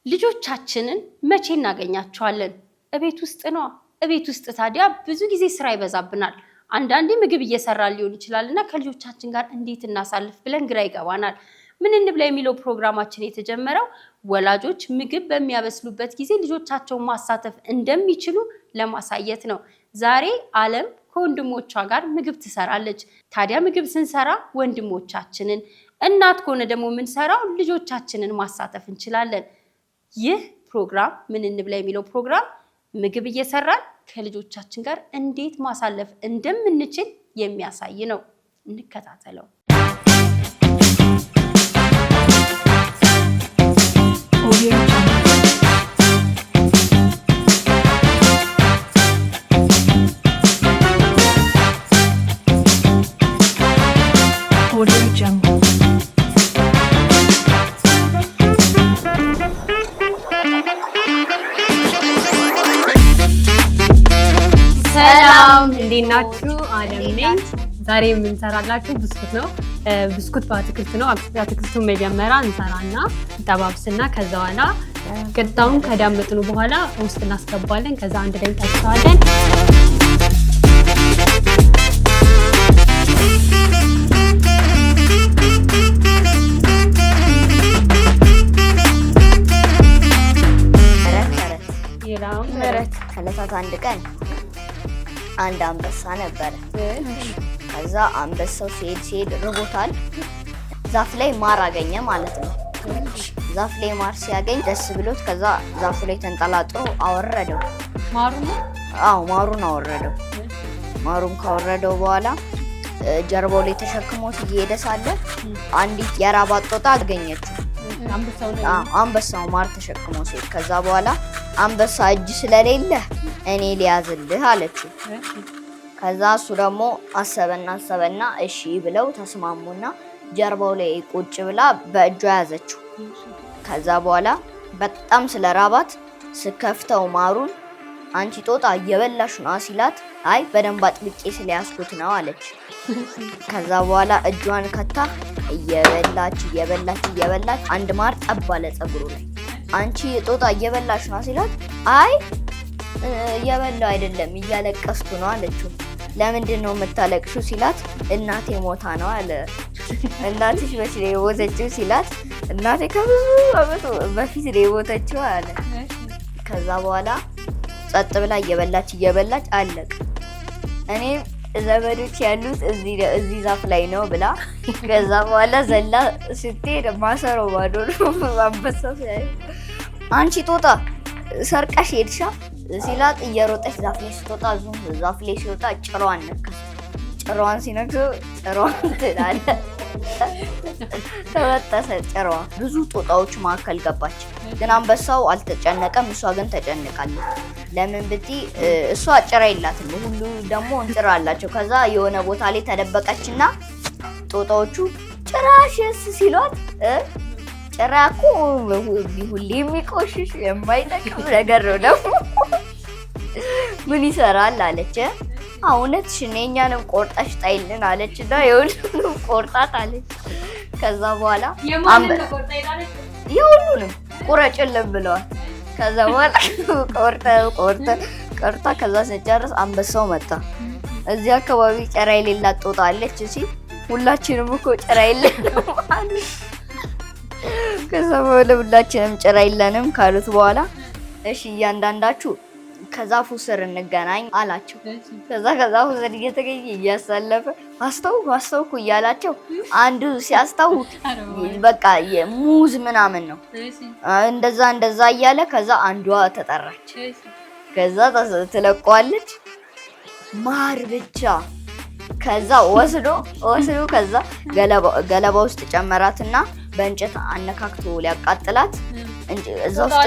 ልጆቻችንን መቼ እናገኛቸዋለን? እቤት ውስጥ ነው። እቤት ውስጥ ታዲያ ብዙ ጊዜ ስራ ይበዛብናል። አንዳንዴ ምግብ እየሰራን ሊሆን ይችላልና ከልጆቻችን ጋር እንዴት እናሳልፍ ብለን ግራ ይገባናል። ምን እንብላ የሚለው ፕሮግራማችን የተጀመረው ወላጆች ምግብ በሚያበስሉበት ጊዜ ልጆቻቸውን ማሳተፍ እንደሚችሉ ለማሳየት ነው። ዛሬ ዓለም ከወንድሞቿ ጋር ምግብ ትሰራለች። ታዲያ ምግብ ስንሰራ ወንድሞቻችንን፣ እናት ከሆነ ደግሞ የምንሰራው ልጆቻችንን ማሳተፍ እንችላለን። ይህ ፕሮግራም ምን እንብላ የሚለው ፕሮግራም ምግብ እየሰራን ከልጆቻችን ጋር እንዴት ማሳለፍ እንደምንችል የሚያሳይ ነው። እንከታተለው። ሰላም እንዴት ናችሁ? አለም ነኝ። ዛሬ የምንሰራላችሁ ብስኩት ነው። ብስኩት በአትክልት ነው። አትክልቱን መጀመሪያ እንሰራና እንጠባብስና ከዛ በኋላ ቅጣውን ከዳመጥን በኋላ ውስጥ እናስገባለን። ከዛ አንድ ላይ እንጠብሰዋለን። ምረት ከለታት አንድ ቀን አንድ አንበሳ ነበር። ከዛ አንበሳው ሲሄድ ርቦታል። ዛፍ ላይ ማር አገኘ ማለት ነው። ዛፍ ላይ ማር ሲያገኝ ደስ ብሎት ከዛ ዛፉ ላይ ተንጠላጥሮ አወረደው። ማሩን አወረደው። ማሩን ካወረደው በኋላ ጀርባው ላይ ተሸክሞት እየሄደ ሳለ አንዲት የራባት ጦጣ አገኘችው። አንበሳው ማር ተሸክሞ ሲሄድ ከዛ በኋላ አንበሳ እጅ ስለሌለ እኔ ሊያዝልህ አለችው። ከዛ እሱ ደግሞ አሰበና እሺ ብለው ተስማሙና ጀርባው ላይ ቁጭ ብላ በእጇ ያዘችው። ከዛ በኋላ በጣም ስለራባት ስከፍተው ማሩን አንቺ ጦጣ እየበላሽ ነው ሲላት አይ በደንብ አጥብቄ ስለያዝኩት ነው አለች። ከዛ በኋላ እጇን ከታ እየበላች አንድ ማር ጠብ አለ ፀጉሩ ላይ። አንቺ ጦጣ እየበላሽ ነው ሲላት አይ እየበላው አይደለም እያለቀስኩ ነው አለችው። ለምንድን ነው የምታለቅሽው ሲላት እናቴ ሞታ ነው አለ። እናትሽ መቼ ነው የሞተችው ሲላት እናቴ ከብዙ ዓመት በፊት ነው የሞተችው አለ። ከዛ በኋላ ጸጥ ብላ እየበላች አለቀ። እኔ ዘመዶች ያሉት እዚህ ዛፍ ላይ ነው ብላ ከዛ በኋላ ዘላ ስትሄድ ማሰሮ ባዶ ነው። አንበሳው አንቺ ጦጣ ሰርቀሽ ሄድሻ ሲላት እየሮጠች ዛፍ ላይ ስትወጣ ዛፍ ላይ ሲወጣ ጭራዋን ነከሰ። ጭራዋን ሲነክሰው ጭራዋን ትላለ ተበጠሰ ጭራዋ። ብዙ ጦጣዎች መካከል ገባች፣ ግን አንበሳው አልተጨነቀም። እሷ ግን ተጨንቃለች። ለምን ብትይ እሷ ጭራ የላትም፣ ሁሉ ደግሞ እንጥራ አላቸው። ከዛ የሆነ ቦታ ላይ ተደበቀችና ጦጣዎቹ ጭራሽስ ሲሏት ጭራ እኮ ሁሌ የሚቆሽሽ የማይጠቅም ነገር ነው ደግሞ ምን ይሰራል አለች። እውነትሽን የእኛንም ቆርጠሽ ጣይልን አለችና የሁሉንም ቆርጣት አለች። ከዛ በኋላ የሁሉንም ቁረጭልን ብለዋል። ከዛ በኋላ ቆርጣ ከዛ ስንጨርስ አንበሳው መጣ። እዚህ አካባቢ ጭራ የሌላት ጦጣ አለች ሲል ሁላችንም እኮ ጭራ የለንም አለ። ከዛ በኋላ ሁላችንም ጭራ የለንም ካሉት በኋላ እሺ እያንዳንዳችሁ ከዛፉ ስር እንገናኝ አላቸው። ከዛ ከዛፉ ስር እየተገኘ እያሳለፈ አስተውኩ እያላቸው አንዱ ሲያስታውቅ በቃ ሙዝ ምናምን ነው እንደዛ እያለ ከዛ አንዷ ተጠራች። ከዛ ትለቀዋለች ማር ብቻ። ከዛ ወስዶ ከዛ ገለባ ውስጥ ጨመራትና በእንጨት አነካክቶ ሊያቃጥላት እዛ ውስጥ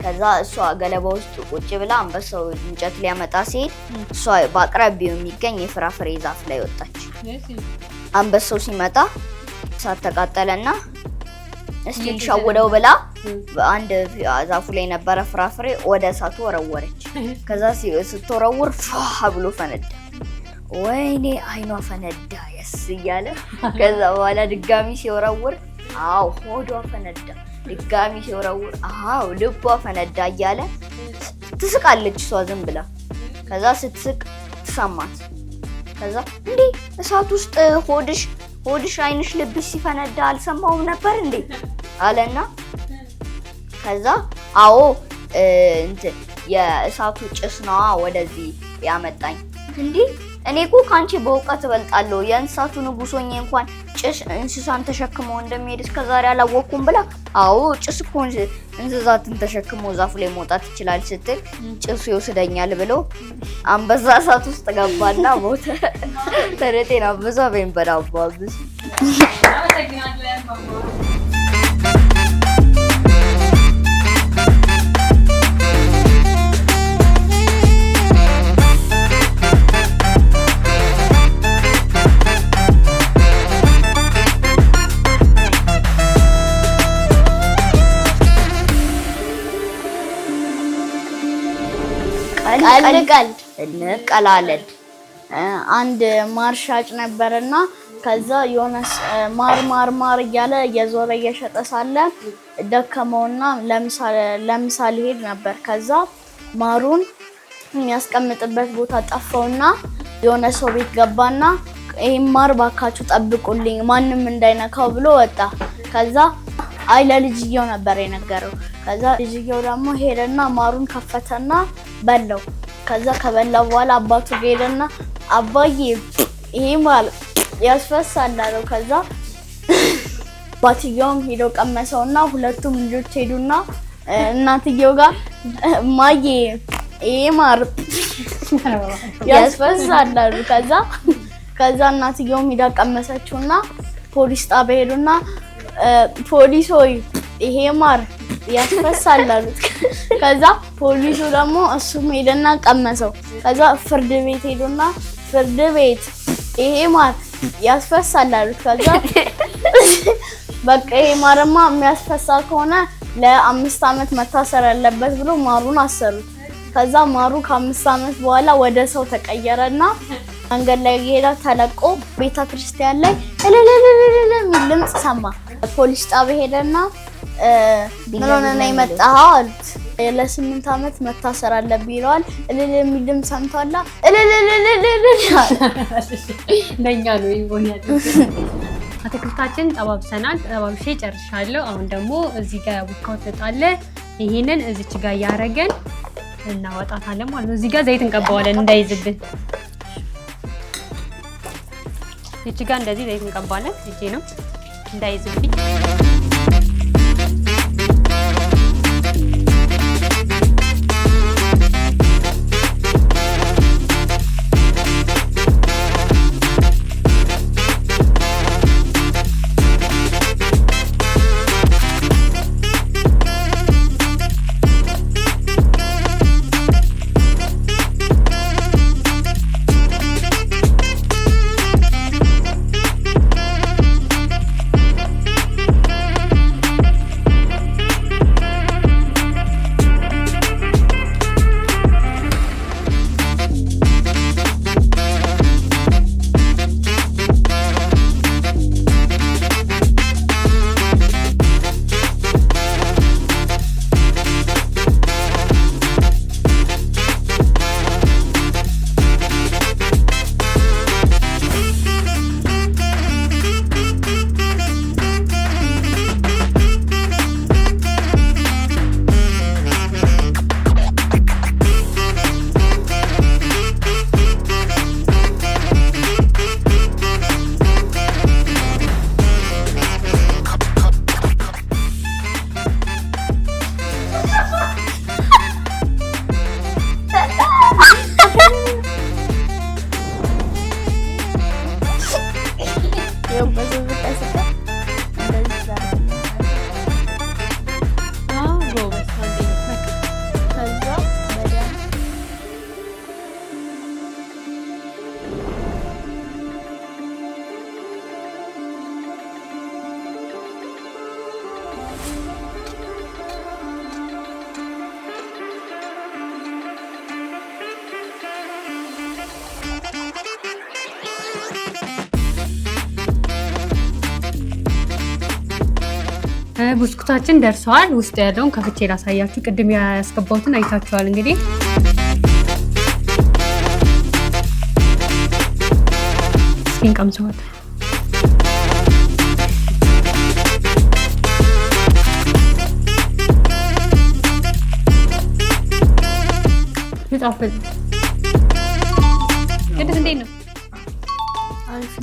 ከዛ እሷ ገለባ ውስጥ ቁጭ ብላ አንበሳው እንጨት ሊያመጣ ሲሄድ እሷ በአቅራቢያው የሚገኝ የፍራፍሬ ዛፍ ላይ ወጣች። አንበሳው ሲመጣ እሳት ተቃጠለና እስቲ ልሻወደው ብላ አንድ ዛፉ ላይ የነበረ ፍራፍሬ ወደ እሳቱ ወረወረች። ከዛ ስትወረውር ፋ ብሎ ፈነዳ። ወይኔ አይኗ ፈነዳ እያለ ከዛ በኋላ ድጋሚ ሲወረውር ሆዷ ፈነዳ። ድጋሚ ሲወረውር አዎ ልቧ ፈነዳ እያለ ትስቃለች እሷ ዝም ብላ። ከዛ ስትስቅ ትሰማት። ከዛ እንዴ እሳት ውስጥ ሆድሽ አይንሽ ልብሽ ሲፈነዳ አልሰማውም ነበር እንዴ አለና ከዛ አዎ እንትን የእሳቱ ጭስ ነዋ ወደዚህ ያመጣኝ። እንዴ እኔ እኮ ካንቺ በእውቀት እበልጣለሁ የእንስሳቱ ንጉሥ ሆኜ እንኳን ጭስ እንስሳን ተሸክሞ እንደሚሄድ እስከዛሬ አላወቅኩም ብላ አዎ ጭስ እኮ እንስሳትን ተሸክሞ ዛፉ ላይ መውጣት ይችላል ስትል ጭሱ ይወስደኛል ብሎ አንበሳ እሳት ውስጥ ገባና ሞተ። ተረቴን አንበሳ በእንበዳባብስ ቀልድ እንቀላለን። አንድ ማር ሻጭ ነበርና ከዛ የሆነ ማር እያለ እየዞረ እየሸጠ ሳለ ደከመውና ለምሳ ሊሄድ ነበር። ከዛ ማሩን የሚያስቀምጥበት ቦታ ጠፋውና የሆነ ሰው ቤት ገባና ይሄን ማር ባካችሁ ጠብቁልኝ ማንም እንዳይነካው ብሎ ወጣ። ከዛ አይ ለልጅየው ነበር የነገረው። ከዛ ልጅየው ደግሞ ሄደና ማሩን ከፈተና በላው። ከዛ ከበላ በኋላ አባቱ ሄደና አባዬ ይሄ ማር ያስፈሳል አለው። ከዛ አባትየውም ሄዶ ቀመሰውና ሁለቱም ልጆች ሄዱና እናትየው ጋር ማዬ ይሄ ማር ያስፈሳል አሉ። ከዛ እናትየውም ሄዳ ቀመሰችውና ፖሊስ ጣቢያ ሄዱና ፖሊስ ሆይ ይሄ ማር ያስፈሳል አሉት። ከዛ ፖሊሱ ደግሞ እሱም ሄደና ቀመሰው። ከዛ ፍርድ ቤት ሄዱና ፍርድ ቤት ይሄ ማር ያስፈሳል አሉት። ከዛ በቃ ይሄ ማርማ የሚያስፈሳ ከሆነ ለ5 ዓመት መታሰር ያለበት ብሎ ማሩን አሰሩት። ከዛ ማሩ ከ5 ዓመት በኋላ ወደ ሰው ተቀየረና መንገድ ላይ ሄዳ ተለቆ ቤተክርስቲያን ላይ እልልልልል የሚል ድምፅ ሰማ። ፖሊስ ጣቢያ ሄደና ምን ሆነ ነው የመጣኸው አሉት። ለ8 ዓመት መታሰር አለብኝ ይለዋል። እልል የሚል ድምፅ ሰምቷላ እልልልልል ለኛ ነው ይሆናል። አትክልታችን ጠባብሰናል። ጠባብሼ ጨርሻለሁ። አሁን ደግሞ እዚህ ጋር ቡካው ተጣለ። ይሄንን እዚች ጋር ያረገን እናወጣታለን ማለት ነው። እዚህ ጋር ዘይት እንቀባዋለን እንዳይዝብን። እዚች ጋር እንደዚህ ዘይት እንቀባለን። እጄ ነው እንዳይዝብኝ። ብስኩታችን ደርሰዋል። ውስጥ ያለውን ከፍቼ ላሳያችሁ። ቅድም ያስገባሁትን አይታችኋል እንግዲህ። እንቀምሰዋለን። ይጣፍጥ። ቅድስት እንዴት ነው?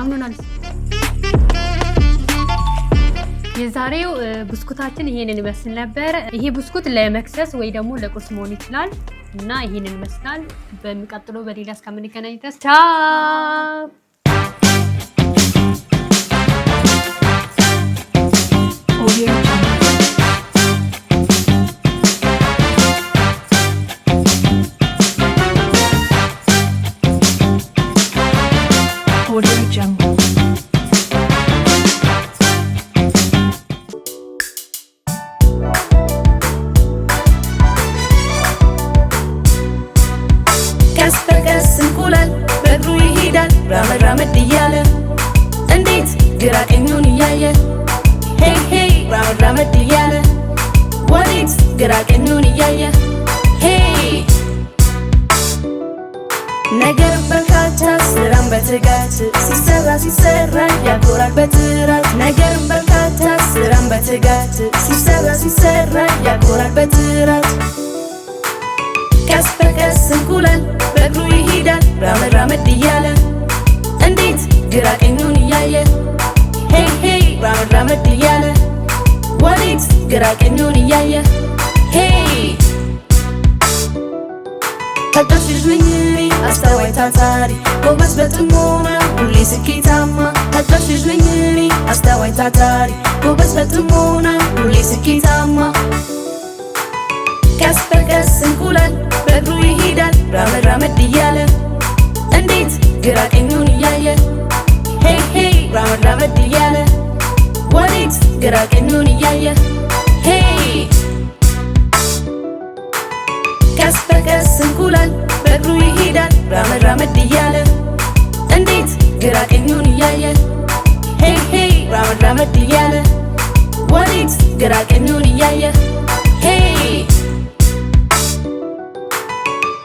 አምኖናል። የዛሬው ብስኩታችን ይሄንን ይመስል ነበር። ይሄ ብስኩት ለመክሰስ ወይ ደግሞ ለቁርስ መሆን ይችላል እና ይሄንን ይመስላል። በሚቀጥለው በሌላ እስከምንገናኝ ድረስ ቻው። ራመድ እያለ እንዴት ግራ ቀኙን እያየ ሄይ ሄይ ራመድ እያለ ወዴት ግራ ቀኙን እያየ ሄይ ነገር በርካታ ስራም በትጋት ሲሰራ ያኮራል በጥራት ነገር በርካታ ስራም በትጋት ሲሰራ ያኮራል በጥራት ቀስ በቀስ እንቁላል በእግሩ ይሄዳል ራመድ እያለ እንዴት ግራ ቀኙን እያየ ሄይ ሄይ ራመድ እያለ ወዴት ግራ ቀኙን እያየ ሄይ ታጋሽ ልጅ ነኝ እኔ አስተዋይ ታታሪ ጎበዝ በጥሞና ሁሌ ስኬታማ ታጋሽ ልጅ ነኝ እኔ አስተዋይ ታታሪ ጎበዝ በጥሞና ሁሌ ስኬታማ ቀስ በቀስ እንቁላል በእግሩ ይሄዳል ራመድ እያለ እንዴት ግራ ቀኙን እያየ ሄይ ሄይ ራመድ እያለ ወዴት ግራ ቀኙን እያየ ሄይ ቀስ በቀስ እንቁላል በእግሩ ይሄዳል ራመድ እያለ እንዴት ግራ ቀኙን እያየ ሄይ ሄይ ራመድ እያለ ወዴት ግራ ቀኙን እያየ